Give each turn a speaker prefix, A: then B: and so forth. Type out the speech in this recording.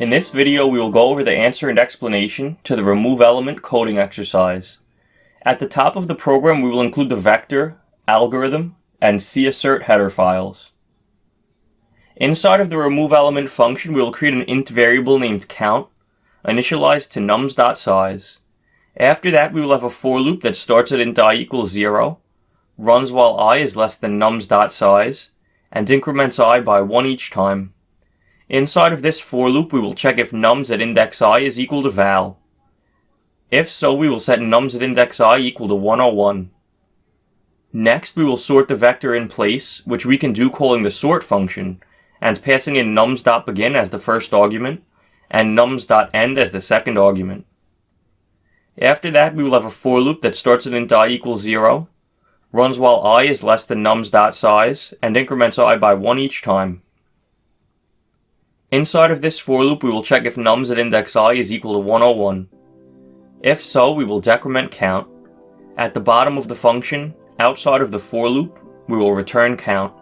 A: In this video, we will go over the answer and explanation to the remove element coding exercise. At the top of the program, we will include the vector, algorithm, and cassert header files. Inside of the remove element function, we will create an int variable named count, initialized to nums.size. After that, we will have a for loop that starts at int I equals 0, runs while I is less than nums.size, and increments I by 1 each time. Inside of this for loop, we will check if nums at index I is equal to val. If so, we will set nums at index I equal to 101. Next, we will sort the vector in place, which we can do calling the sort function, and passing in nums.begin as the first argument, and nums.end as the second argument. After that, we will have a for loop that starts at int I equals 0, runs while I is less than nums.size, and increments I by 1 each time. Inside of this for loop, we will check if nums at index I is equal to 101. If so, we will decrement count. At the bottom of the function, outside of the for loop, we will return count.